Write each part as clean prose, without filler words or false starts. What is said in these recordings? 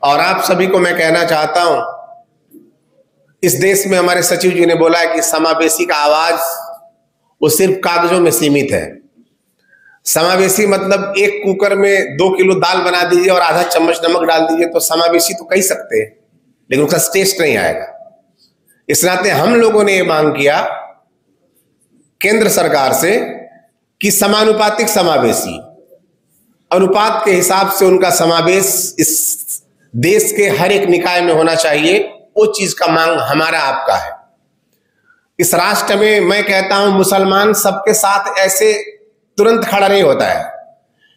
और आप सभी को मैं कहना चाहता हूं, इस देश में हमारे सचिव जी ने बोला है कि समावेशी का आवाज वो सिर्फ कागजों में सीमित है। समावेशी मतलब एक कुकर में 2 किलो दाल बना दीजिए और आधा चम्मच नमक डाल दीजिए तो समावेशी तो कह सकते हैं, लेकिन उसका टेस्ट नहीं आएगा। इस नाते हम लोगों ने ये मांग किया केंद्र सरकार से कि समानुपातिक समावेशी, अनुपात के हिसाब से उनका समावेश इस देश के हर एक निकाय में होना चाहिए। वो चीज का मांग हमारा आपका है। इस राष्ट्र में मैं कहता हूं मुसलमान सबके साथ ऐसे तुरंत खड़ा नहीं होता है,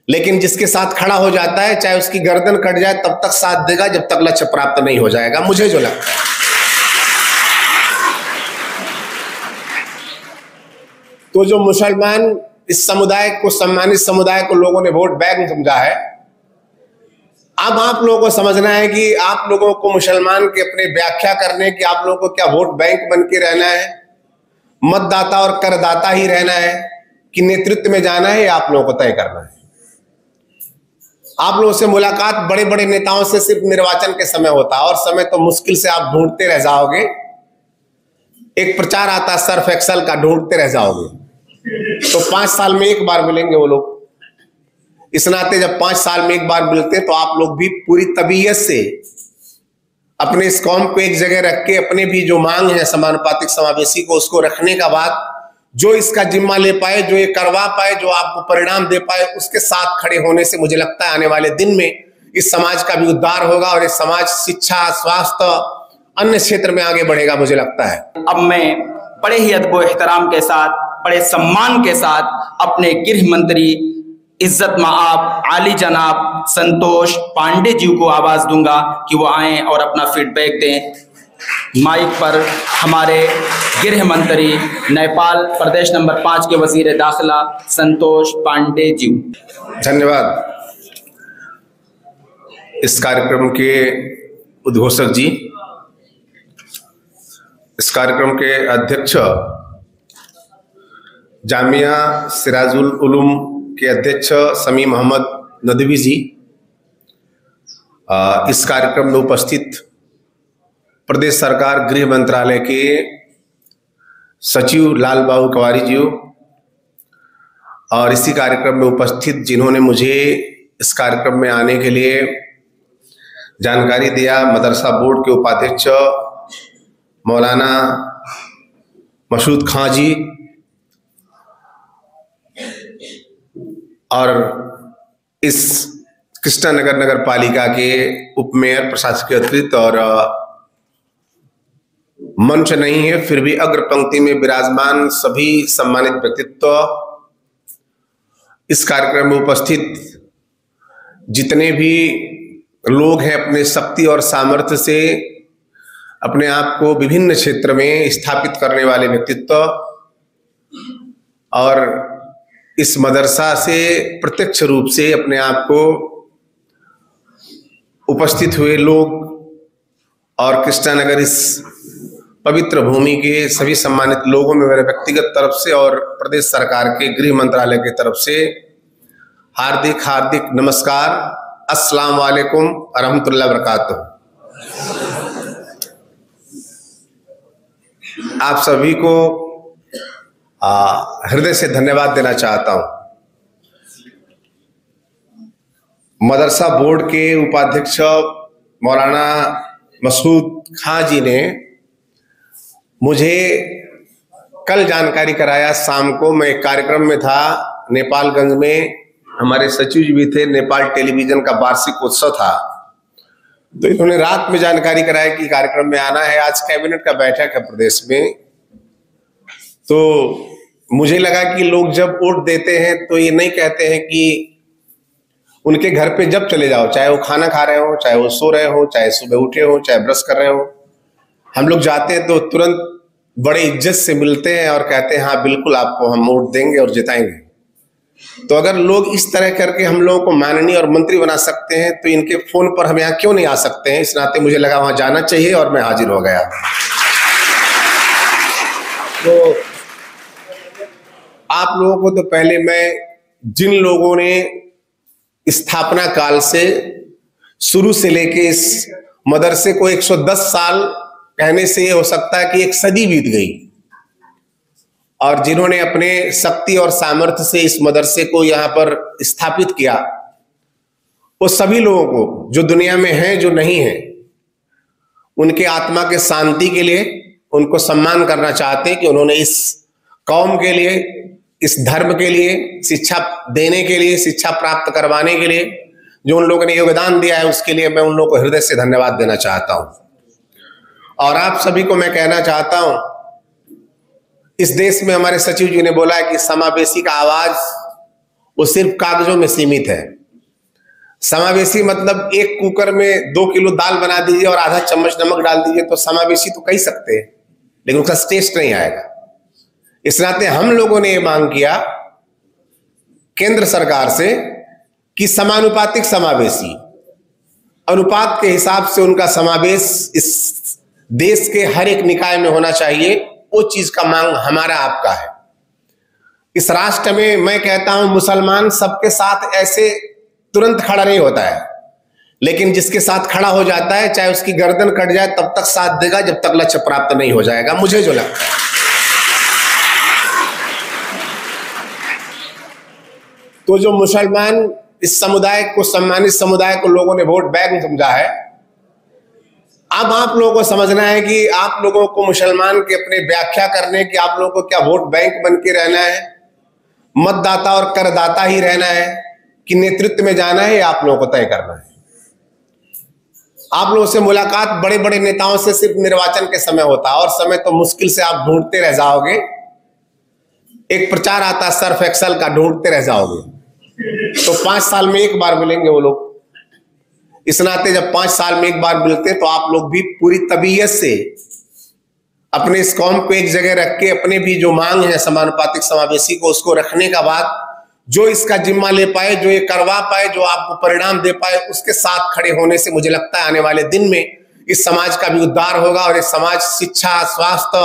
लेकिन जिसके साथ खड़ा हो जाता है चाहे उसकी गर्दन कट जाए तब तक साथ देगा जब तक लक्ष्य प्राप्त नहीं हो जाएगा, मुझे जो लगता है। तो जो मुसलमान इस समुदाय को, सम्मानित समुदाय को लोगों ने वोट बैंक समझा है, अब आप लोगों को समझना है कि आप लोगों को मुसलमान के अपने व्याख्या करने की, आप लोगों को क्या वोट बैंक बन के रहना है, मतदाता और करदाता ही रहना है कि नेतृत्व में जाना है, आप लोगों को तय करना है। आप लोगों से मुलाकात बड़े बड़े नेताओं से सिर्फ निर्वाचन के समय होता है, और समय तो मुश्किल से आप ढूंढते रह जाओगे। एक प्रचार आता सर्फ एक्सल का, ढूंढते रह जाओगे तो 5 साल में एक बार मिलेंगे वो लोग। इस नाते जब 5 साल में एक बार मिलते हैं तो आप लोग भी पूरी तबीयत से अपने इस कौम को एक जगह रख के अपने भी जो मांग है समानुपातिक समावेशी को, उसको रखने का बाद जो इसका जिम्मा ले पाए, जो ये करवा पाए, जो आपको परिणाम दे पाए, उसके साथ खड़े होने से मुझे लगता है आने वाले दिन में इस समाज का भी उद्धार होगा और ये समाज शिक्षा, स्वास्थ्य, अन्य क्षेत्र में आगे बढ़ेगा, मुझे लगता है। अब मैं बड़े ही अदब व एहतराम के साथ, बड़े सम्मान के साथ अपने गृह मंत्री इज्जत माआब आली जनाब संतोष पांडे जी को आवाज दूंगा कि वो आएं और अपना फीडबैक दें। माइक पर हमारे गृह मंत्री नेपाल प्रदेश नंबर 5 के वजीर दाखिला संतोष पांडे जी। धन्यवाद। इस कार्यक्रम के उद्घोषक जी, इस कार्यक्रम के अध्यक्ष जामिया सिराजुल उलूम के अध्यक्ष समी मोहम्मद नदवी जी, इस कार्यक्रम में उपस्थित प्रदेश सरकार गृह मंत्रालय के सचिव लाल बाबू कवारी जी, और इसी कार्यक्रम में उपस्थित जिन्होंने मुझे इस कार्यक्रम में आने के लिए जानकारी दिया, मदरसा बोर्ड के उपाध्यक्ष मौलाना मसूद खां जी, और इस कृष्णानगर नगर पालिका के उप मेयर, प्रशासकीय अतिरिक्त, और मंच नहीं है फिर भी अग्र पंक्ति में विराजमान सभी सम्मानित व्यक्तित्व, इस कार्यक्रम में उपस्थित जितने भी लोग हैं अपने शक्ति और सामर्थ्य से अपने आप को विभिन्न क्षेत्र में स्थापित करने वाले व्यक्तित्व, और इस मदरसा से प्रत्यक्ष रूप से अपने आप को उपस्थित हुए लोग, और कृष्णानगर इस पवित्र भूमि के सभी सम्मानित लोगों में मेरे व्यक्तिगत तरफ से और प्रदेश सरकार के गृह मंत्रालय की तरफ से हार्दिक हार्दिक नमस्कार। अस्सलाम वालेकुम रहमतुल्लाह बरकातुहू। आप सभी को हृदय से धन्यवाद देना चाहता हूं। मदरसा बोर्ड के उपाध्यक्ष मौलाना मसूद खां जी ने मुझे कल जानकारी कराया, शाम को मैं एक कार्यक्रम में था नेपालगंज में, हमारे सचिव जी भी थे, नेपाल टेलीविजन का वार्षिक उत्सव था, तो इन्होंने रात में जानकारी कराया कि कार्यक्रम में आना है। आज कैबिनेट का बैठक है प्रदेश में, तो मुझे लगा कि लोग जब वोट देते हैं तो ये नहीं कहते हैं कि उनके घर पे जब चले जाओ, चाहे वो खाना खा रहे हो, चाहे वो सो रहे हो, चाहे सुबह उठे हो, चाहे ब्रश कर रहे हो, हम लोग जाते हैं तो तुरंत बड़े इज्जत से मिलते हैं और कहते हैं हाँ बिल्कुल आपको हम वोट देंगे और जिताएंगे। तो अगर लोग इस तरह करके हम लोगों को माननीय और मंत्री बना सकते हैं तो इनके फोन पर हम यहाँ क्यों नहीं आ सकते हैं। इस नाते मुझे लगा वहां जाना चाहिए और मैं हाजिर हो गया। तो आप लोगों को तो पहले मैं जिन लोगों ने स्थापना काल से शुरू से लेके इस मदरसे को 110 साल कहने से ये हो सकता है कि एक सदी बीत गई, और जिन्होंने अपने शक्ति और सामर्थ्य से इस मदरसे को यहाँ पर स्थापित किया, वो सभी लोगों को जो दुनिया में हैं जो नहीं हैं, उनके आत्मा के शांति के लिए उनको सम्मान करना चाहते हैं कि उन्होंने इस कौम के लिए, इस धर्म के लिए, शिक्षा देने के लिए, शिक्षा प्राप्त करवाने के लिए जो उन लोगों ने योगदान दिया है, उसके लिए मैं उन लोगों को हृदय से धन्यवाद देना चाहता हूं। और आप सभी को मैं कहना चाहता हूं, इस देश में हमारे सचिव जी ने बोला है कि समावेशी का आवाज वो सिर्फ कागजों में सीमित है। समावेशी मतलब एक कुकर में 2 किलो दाल बना दीजिए और आधा चम्मच नमक डाल दीजिए तो समावेशी तो कह सकते हैं, लेकिन उसका टेस्ट नहीं आएगा। इस नाते हम लोगों ने ये मांग किया केंद्र सरकार से कि समानुपातिक समावेशी, अनुपात के हिसाब से उनका समावेश इस देश के हर एक निकाय में होना चाहिए। वो चीज का मांग हमारा आपका है। इस राष्ट्र में मैं कहता हूं मुसलमान सबके साथ ऐसे तुरंत खड़ा नहीं होता है, लेकिन जिसके साथ खड़ा हो जाता है चाहे उसकी गर्दन कट जाए तब तक साथ देगा जब तक लक्ष्य प्राप्त नहीं हो जाएगा, मुझे जो लगता है। तो जो मुसलमान इस समुदाय को, सम्मानित समुदाय को लोगों ने वोट बैंक समझा है, अब आप लोगों को समझना है कि आप लोगों को मुसलमान के अपने व्याख्या करने की, आप लोगों को क्या वोट बैंक बन के रहना है, मतदाता और करदाता ही रहना है कि नेतृत्व में जाना है, आप लोगों को तय करना है। आप लोगों से मुलाकात बड़े बड़े नेताओं से सिर्फ निर्वाचन के समय होता है, और समय तो मुश्किल से आप ढूंढते रह जाओगे। एक प्रचार आता है सर्फ एक्सल का, ढूंढते रह जाओगे तो 5 साल में एक बार मिलेंगे वो लोग। इस नाते जब 5 साल में एक बार मिलते तो आप लोग भी पूरी तबीयत से अपने इस कौम को एक जगह रख के अपने भी जो मांग है समानुपातिक समावेशी को, उसको रखने का बाद जो इसका जिम्मा ले पाए, जो ये करवा पाए, जो आपको परिणाम दे पाए, उसके साथ खड़े होने से मुझे लगता है आने वाले दिन में इस समाज का भी उद्धार होगा और ये समाज शिक्षा, स्वास्थ्य,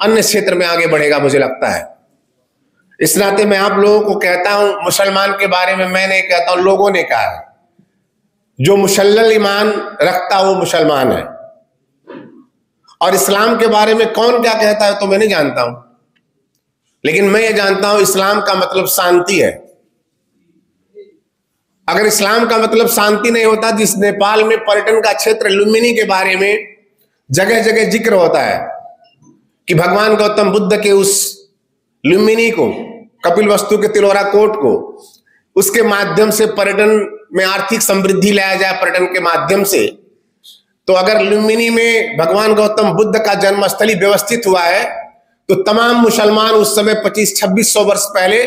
अन्य क्षेत्र में आगे बढ़ेगा, मुझे लगता है। इस नाते मैं आप लोगों को कहता हूं, मुसलमान के बारे में मैं नहीं कहता हूं, लोगों ने कहा है, जो मुसल्लल ईमान रखता वो मुसलमान है। और इस्लाम के बारे में कौन क्या कहता है तो मैं नहीं जानता हूं, लेकिन मैं ये जानता हूं इस्लाम का मतलब शांति है। अगर इस्लाम का मतलब शांति नहीं होता, जिस नेपाल में पर्यटन का क्षेत्र लुम्बिनी के बारे में जगह जगह जिक्र होता है कि भगवान गौतम बुद्ध के उस लुम्बिनी को, कपिलवस्तु के तिलोरा कोट को, उसके माध्यम से पर्यटन में आर्थिक समृद्धि लाया जाए पर्यटन के माध्यम से, तो अगर लुम्बिनी में भगवान गौतम बुद्ध का जन्मस्थली व्यवस्थित हुआ है तो तमाम मुसलमान उस समय 2500-2600 वर्ष पहले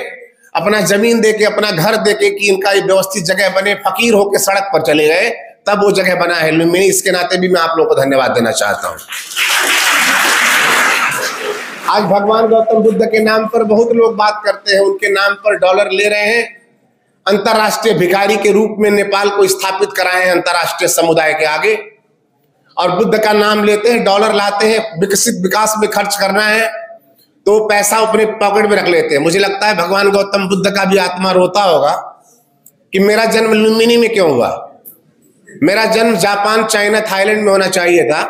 अपना जमीन देके, अपना घर देके कि इनका ये व्यवस्थित जगह बने, फकीर होके सड़क पर चले गए, तब वो जगह बना है लुम्बिनी। इसके नाते भी मैं आप लोगों को धन्यवाद देना चाहता हूं। आज भगवान गौतम बुद्ध के नाम पर बहुत लोग बात करते हैं, उनके नाम पर डॉलर ले रहे हैं, अंतरराष्ट्रीय भिखारी के रूप में नेपाल को स्थापित कराए हैं अंतरराष्ट्रीय समुदाय के आगे, और बुद्ध का नाम लेते हैं, डॉलर लाते हैं, विकसित विकास में खर्च करना है तो पैसा अपने पॉकेट में रख लेते हैं। मुझे लगता है भगवान गौतम बुद्ध का भी आत्मा रोता होगा कि मेरा जन्म लुम्बिनी में क्यों हुआ, मेरा जन्म जापान, चाइना, थाईलैंड में होना चाहिए था।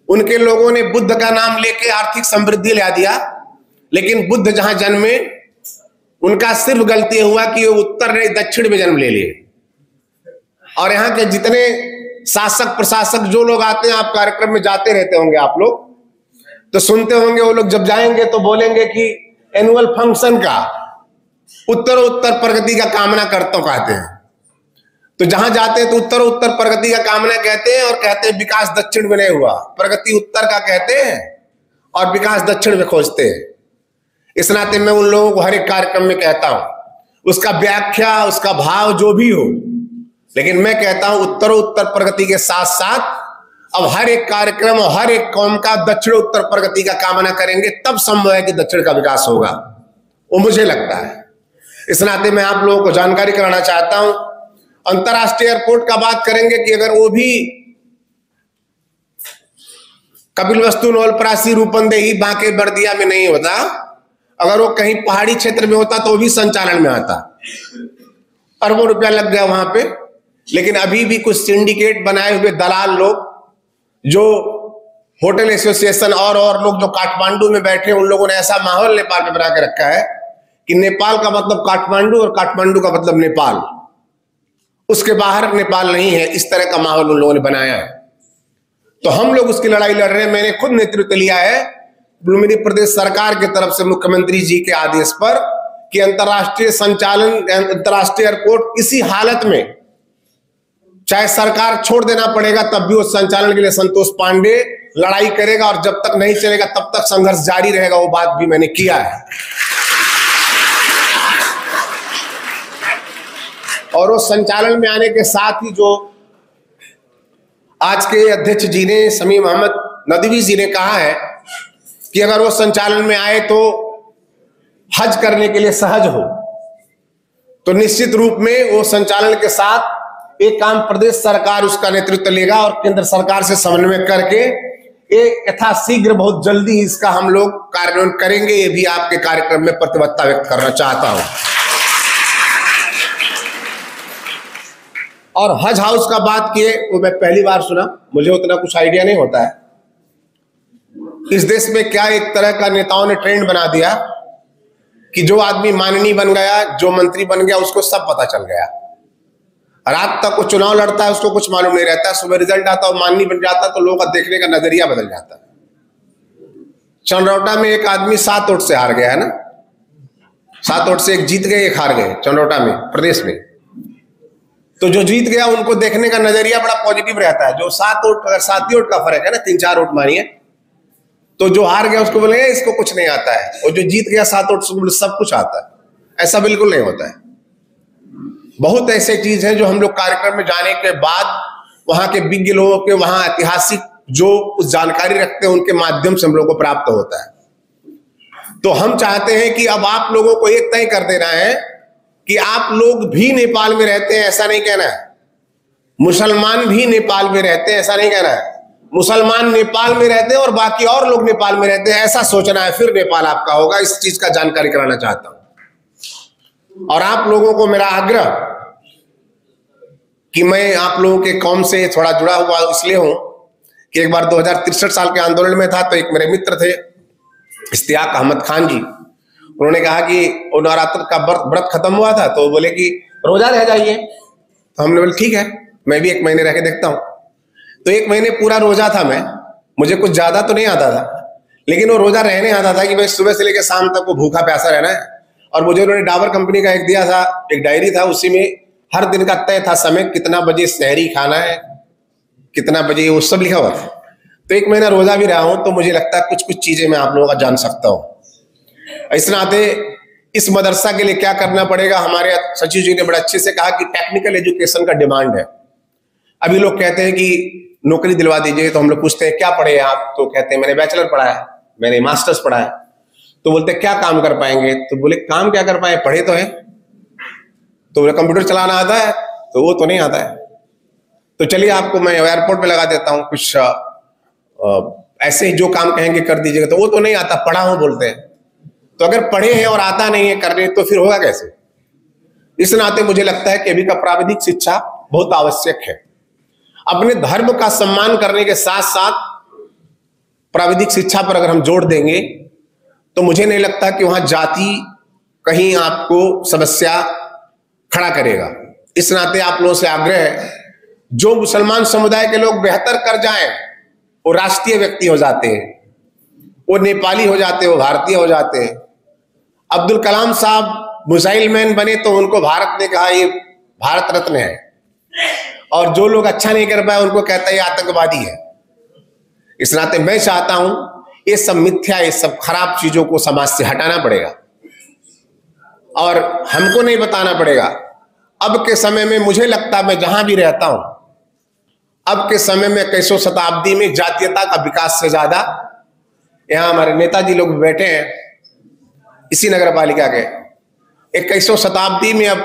उनके लोगों ने बुद्ध का नाम लेके आर्थिक समृद्धि ला दिया, लेकिन बुद्ध जहां जन्मे उनका सिर्फ गलती हुआ कि वो उत्तर ने दक्षिण में जन्म ले लिए। और यहाँ के जितने शासक प्रशासक जो लोग आते हैं, आप कार्यक्रम में जाते रहते होंगे, आप लोग तो सुनते होंगे, वो लोग जब जाएंगे तो बोलेंगे कि एनुअल फंक्शन का उत्तर प्रगति का कामना करता कहते हैं। तो जहां जाते हैं तो उत्तर प्रगति का कामना कहते हैं और कहते हैं विकास दक्षिण में नहीं हुआ, प्रगति उत्तर का कहते हैं और विकास दक्षिण में खोजते हैं। इस नाते मैं उन लोगों को हर एक कार्यक्रम में कहता हूं, उसका व्याख्या, उसका भाव जो भी हो, लेकिन मैं कहता हूं उत्तर प्रगति के साथ साथ अब हर एक कार्यक्रम और हर एक कौम का दक्षिण उत्तर प्रगति का कामना करेंगे, तब संभव है कि दक्षिण का विकास होगा, वो मुझे लगता है। इस नाते मैं आप लोगों को जानकारी कराना चाहता हूं। अंतरराष्ट्रीय एयरपोर्ट का बात करेंगे कि अगर वो भी कपिलवस्तु, नवलपरासी, रूपंदेही, बांके, बर्दिया में नहीं होता, अगर वो कहीं पहाड़ी क्षेत्र में होता तो भी संचालन में आता। अरबों रुपया लग गया वहां पे, लेकिन अभी भी कुछ सिंडिकेट बनाए हुए दलाल लोग, जो होटल एसोसिएशन और लोग जो काठमांडू में बैठे, उन लोगों ने ऐसा माहौल नेपाल में बना के रखा है कि नेपाल का मतलब काठमांडू और काठमांडू का मतलब नेपाल, उसके बाहर नेपाल नहीं है। इस तरह का माहौल उन लोगों ने बनाया है। तो हम लोग उसकी लड़ाई लड़ रहे हैं। मैंने खुद नेतृत्व लिया है मध्य प्रदेश सरकार की तरफ से मुख्यमंत्री जी के आदेश पर कि अंतर्राष्ट्रीय संचालन, अंतर्राष्ट्रीय एयरपोर्ट किसी हालत में, चाहे सरकार छोड़ देना पड़ेगा, तब भी उस संचालन के लिए संतोष पांडे लड़ाई करेगा और जब तक नहीं चलेगा तब तक संघर्ष जारी रहेगा। वो बात भी मैंने किया है। और वो संचालन में आने के साथ ही जो आज के अध्यक्ष जी ने, शमीम अहमद नदवी जी ने कहा है कि अगर वो संचालन में आए तो हज करने के लिए सहज हो, तो निश्चित रूप में वो संचालन के साथ एक काम प्रदेश सरकार उसका नेतृत्व लेगा और केंद्र सरकार से समन्वय करके एक यथाशीघ्र, बहुत जल्दी इसका हम लोग कार्यान्वयन करेंगे। ये भी आपके कार्यक्रम में प्रतिबद्धता व्यक्त करना चाहता हूं। और हज हाउस का बात किए, वो मैं पहली बार सुना, मुझे उतना कुछ आइडिया नहीं होता है। इस देश में क्या एक तरह का नेताओं ने ट्रेंड बना दिया कि जो आदमी माननीय बन गया, जो मंत्री बन गया, उसको सब पता चल गया। रात तक वो चुनाव लड़ता है, उसको कुछ मालूम नहीं रहता। सुबह रिजल्ट आता और माननीय बन जाता तो लोगों का देखने का नजरिया बदल जाता है। चंद्रौटा में एक आदमी 7 वोट से हार गया है ना, 7 वोट से एक जीत गए, एक हार गए चंद्रौटा में, प्रदेश में। तो जो जीत गया उनको देखने का नजरिया बड़ा पॉजिटिव रहता है। जो 7 वोट, अगर 7 ही वोट का फर्क है ना, 3-4 वोट मानिए, तो जो हार गया उसको बोलेंगे इसको कुछ नहीं आता है, और जो जीत गया 7 वोट से सब कुछ आता है। ऐसा बिल्कुल नहीं होता है। बहुत ऐसे चीज हैं जो हम लोग कार्यक्रम में जाने के बाद वहां के विज्ञ लोगों के, वहां ऐतिहासिक जो उस जानकारी रखते हैं, उनके माध्यम से हम लोग को प्राप्त होता है। तो हम चाहते हैं कि अब आप लोगों को एक तय कर देना है कि आप लोग भी नेपाल में रहते हैं, ऐसा नहीं कहना है। मुसलमान भी नेपाल में रहते हैं, ऐसा नहीं कहना है। मुसलमान नेपाल में रहते हैं और बाकी और लोग नेपाल में रहते हैं, ऐसा सोचना है, फिर नेपाल आपका होगा। इस चीज का जानकारी कराना चाहता हूं। और आप लोगों को मेरा आग्रह कि मैं आप लोगों के कौम से थोड़ा जुड़ा हुआ इसलिए हूं कि एक बार 2063 साल के आंदोलन में था, तो एक मेरे मित्र थे इश्तियाक अहमद खान जी, उन्होंने कहा कि वो नवरात्र का व्रत खत्म हुआ था, तो बोले कि रोजा रह जाइए। तो हमने बोले ठीक है, मैं भी 1 महीने रह के देखता हूं। तो 1 महीने पूरा रोजा था मैं, मुझे कुछ ज्यादा तो नहीं आता था, लेकिन वो रोजा रहने आता था कि भाई सुबह से लेकर शाम तक वो भूखा प्यासा रहना है। और मुझे उन्होंने डाबर कंपनी का एक दिया था, एक डायरी था, उसी में हर दिन का तय था समय, कितना बजे सहरी खाना है, कितना बजे, वो सब लिखा हुआ था। तो 1 महीना रोजा भी रहा हूं, तो मुझे लगता है कुछ कुछ चीजें मैं आप लोगों का जान सकता हूं। इस नाते इस मदरसा के लिए क्या करना पड़ेगा, हमारे सचिव जी ने बड़ा अच्छे से कहा कि टेक्निकल एजुकेशन का डिमांड है। अभी लोग कहते हैं कि नौकरी दिलवा दीजिए, तो हम लोग पूछते हैं क्या पढ़े आप, तो कहते हैं मैंने बैचलर पढ़ा है, मैंने मास्टर्स पढ़ा है। तो बोलते क्या काम कर पाएंगे, तो बोले काम क्या कर पाए, पढ़े तो है। तो बोले कंप्यूटर चलाना आता है, तो वो तो नहीं आता है। तो चलिए आपको मैं एयरपोर्ट पे लगा देता हूँ, कुछ ऐसे ही जो काम कहेंगे कर दीजिएगा। तो वो तो नहीं आता, पढ़ा हूं बोलते हैं। तो अगर पढ़े हैं और आता नहीं है करने, तो फिर होगा कैसे। इस नाते मुझे लगता है कि अभी का प्राविधिक शिक्षा बहुत आवश्यक है। अपने धर्म का सम्मान करने के साथ साथ प्राविधिक शिक्षा पर अगर हम जोर देंगे, तो मुझे नहीं लगता कि वहां जाति कहीं आपको समस्या खड़ा करेगा। इस नाते आप लोगों से आग्रह है, जो मुसलमान समुदाय के लोग बेहतर कर जाएं, वो राष्ट्रीय व्यक्ति हो जाते हैं, वो नेपाली हो जाते हैं, वो भारतीय हो जाते हैं। अब्दुल कलाम साहब मिसाइल मैन बने, तो उनको भारत ने कहा ये भारत रत्न है, और जो लोग अच्छा नहीं कर पाए उनको कहता है ये आतंकवादी है। इस नाते मैं चाहता हूं ये सब मिथ्या, ये सब खराब चीजों को समाज से हटाना पड़ेगा, और हमको नहीं बताना पड़ेगा। अब के समय में मुझे लगता, मैं जहां भी रहता हूं, अब के समय में 21वीं शताब्दी में जातीयता का विकास से ज्यादा, यहां हमारे नेताजी लोग बैठे हैं इसी नगर पालिका के, 21वीं शताब्दी में अब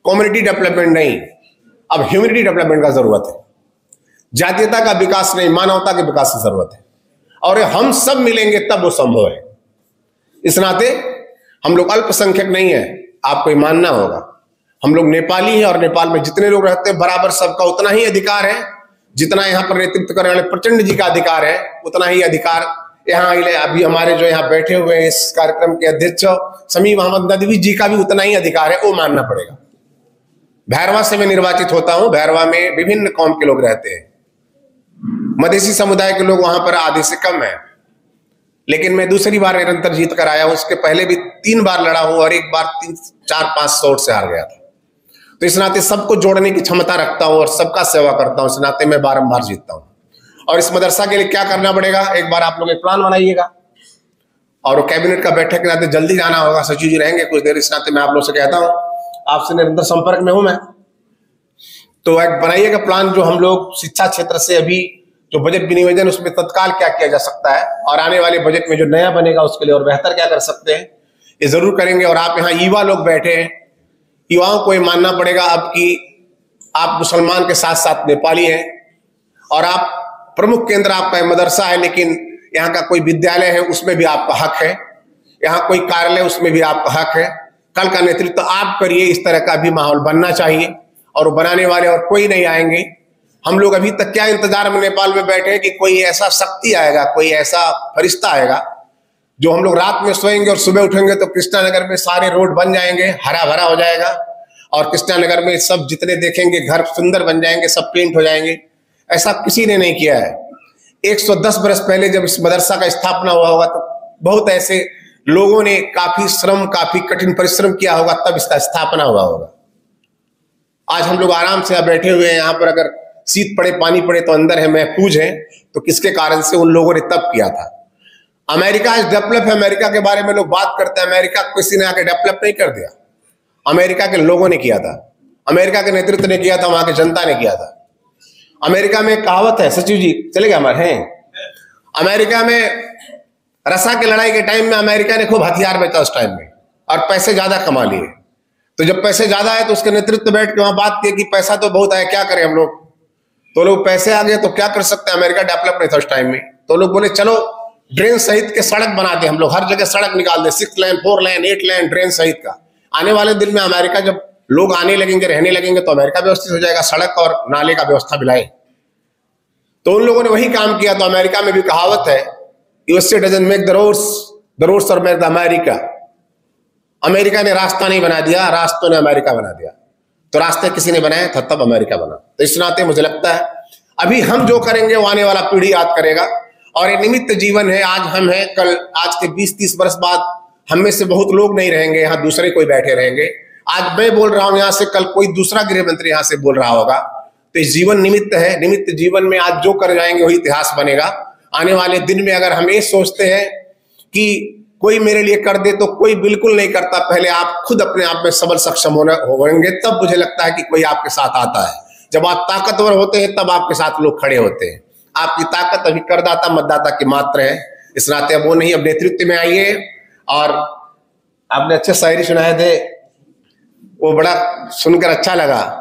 कम्युनिटी डेवलपमेंट नहीं, अब ह्यूमैनिटी डेवलपमेंट का जरूरत है। जातीयता का विकास नहीं, मानवता के विकास की जरूरत है, और हम सब मिलेंगे तब वो संभव है। इस नाते हम लोग अल्पसंख्यक नहीं है, आपको ये मानना होगा। हम लोग नेपाली हैं और नेपाल में जितने लोग रहते हैं बराबर सबका उतना ही अधिकार है, जितना यहाँ पर नेतृत्व करने वाले प्रचंड जी का अधिकार है उतना ही अधिकार यहाँ अभी हमारे जो यहाँ बैठे हुए हैं इस कार्यक्रम के अध्यक्ष समीम अहमद नदवी जी का भी उतना ही अधिकार है, वो मानना पड़ेगा। भैरवा से मैं निर्वाचित होता हूं। भैरवा में विभिन्न कौम के लोग रहते हैं, मधेसी समुदाय के लोग वहां पर आधे से कम है, लेकिन मैं दूसरी बार निरंतर जीत कर आया हूं। उसके पहले भी 3 बार लड़ा हूं और एक बार 3-4-5 वोट से हार गया था। तो इस नाते सबको जोड़ने की क्षमता रखता हूं और सबका सेवा करता हूं, इस नाते मैं बारंबार जीतता हूं। और इस मदरसा के लिए क्या करना पड़ेगा, एक बार आप लोग एक प्लान बनाइएगा और वो कैबिनेट का बैठक के नाते जल्दी जाना होगा। सचिव जी रहेंगे कुछ देर, इस नाते मैं आप लोग से कहता हूं, आपसे निरंतर संपर्क में हूं मैं। तो एक बनाइएगा प्लान जो हम लोग शिक्षा क्षेत्र से अभी जो बजट विनियोजन उसमें तत्काल क्या किया जा सकता है और आने वाले बजट में जो नया बनेगा उसके लिए और बेहतर क्या कर सकते हैं, ये जरूर करेंगे। और आप यहाँ युवा लोग बैठे हैं, युवाओं को ये मानना पड़ेगा अब कि आप मुसलमान के साथ साथ नेपाली हैं और आप प्रमुख केंद्र आपका मदरसा है, लेकिन यहाँ का कोई विद्यालय है उसमें भी आपका हक है, यहाँ कोई कार्यालय उसमें भी आपका हक है। कल का नेतृत्व आप करिए, इस तरह का भी माहौल बनना चाहिए और बनाने वाले और कोई नहीं आएंगे। हम लोग अभी तक क्या इंतजार में नेपाल में बैठे हैं कि कोई ऐसा शक्ति आएगा, कोई ऐसा फरिश्ता आएगा जो हम लोग रात में सोएंगे और सुबह उठेंगे तो कृष्णानगर में सारे रोड बन जाएंगे, हरा भरा हो जाएगा और कृष्णानगर में सब जितने देखेंगे घर सुंदर बन जाएंगे, सब पेंट हो जाएंगे। ऐसा किसी ने नहीं किया है। 110 बरस पहले जब इस मदरसा का स्थापना हुआ होगा तो बहुत ऐसे लोगों ने काफी श्रम, काफी कठिन परिश्रम किया होगा, तब इसका स्थापना हुआ होगा। आज हम लोग आराम से यहाँ बैठे हुए हैं, यहाँ पर अगर शीत पड़े पानी पड़े तो अंदर है, महफूज है, तो किसके कारण से, उन लोगों ने तब किया था। अमेरिका आज डेवलप है, अमेरिका के बारे में लोग बात करते हैं, अमेरिका किसी ने आके डेवलप नहीं कर दिया, अमेरिका के लोगों ने किया था, अमेरिका के नेतृत्व ने किया था, वहां की जनता ने किया था। अमेरिका में एक कहावत है, सचिव जी चलेगा हमारे हैं, अमेरिका में रसा की लड़ाई के टाइम में अमेरिका ने खूब हथियार बेचा उस टाइम में और पैसे ज्यादा कमा लिए। तो जब पैसे ज्यादा है तो उसके नेतृत्व बैठ के वहां बात की कि पैसा तो बहुत है, क्या करें हम लोग, तो लोग पैसे आ गए तो क्या कर सकते हैं, अमेरिका डेवलप नहीं था उस टाइम में, तो लोग बोले चलो ड्रेन सहित के सड़क बना दे, हम लोग हर जगह सड़क निकाल दे, 6 लेन 4 लेन 8 लेन ड्रेन सहित का। आने वाले दिन में अमेरिका जब लोग आने लगेंगे, रहने लगेंगे, तो अमेरिका व्यवस्थित हो जाएगा, सड़क और नाले का व्यवस्था भी लाए। तो उन लोगों ने वही काम किया। तो अमेरिका में भी कहावत है, USA doesn't make the roads और मेक द अमेरिका। अमेरिका ने रास्ता नहीं बना दिया, रास्तों ने अमेरिका बना दिया। तो रास्ते किसी ने बनाए था, तब अमेरिका बना। तो इस नाते मुझे लगता है अभी हम जो करेंगे वो आने वाला पीढ़ी याद करेगा और ये निमित्त जीवन है। आज हम हैं, कल आज के 20-30 वर्ष बाद हम में से बहुत लोग नहीं रहेंगे, यहाँ दूसरे कोई बैठे रहेंगे। आज मैं बोल रहा हूं यहाँ से, कल कोई दूसरा गृह मंत्री यहाँ से बोल रहा होगा। तो इस जीवन निमित्त है, निमित्त जीवन में आज जो कर जाएंगे वही इतिहास बनेगा। आने वाले दिन में अगर हम ये सोचते हैं कि कोई मेरे लिए कर दे, तो कोई बिल्कुल नहीं करता। पहले आप खुद अपने आप में सबल सक्षम होंगे, तब मुझे लगता है कि कोई आपके साथ आता है। जब आप ताकतवर होते हैं तब आपके साथ लोग खड़े होते हैं। आपकी ताकत अभी करदाता मतदाता की मात्र है, इस नाते अब वो नहीं, अब नेतृत्व में आइए। और आपने अच्छे शायरी सुनाए थे, वो बड़ा सुनकर अच्छा लगा।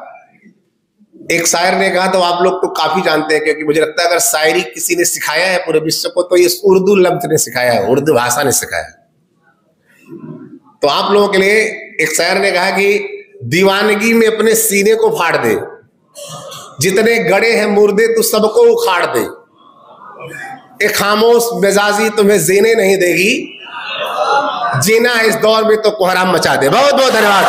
एक शायर ने कहा, तो आप लोग तो काफी जानते हैं, क्योंकि मुझे लगता है अगर शायरी किसी ने सिखाया है पूरे विश्व को तो ये उर्दू लफ्ज ने सिखाया है, उर्दू भाषा ने सिखाया है। तो आप लोगों के लिए एक शायर ने कहा कि दीवानगी में अपने सीने को फाड़ दे, जितने गड़े हैं मुर्दे तो सबको उखाड़ दे, एक खामोश मिजाजी तुम्हें जीने नहीं देगी, जीना इस दौर में तो कोहराम मचा दे। बहुत बहुत धन्यवाद।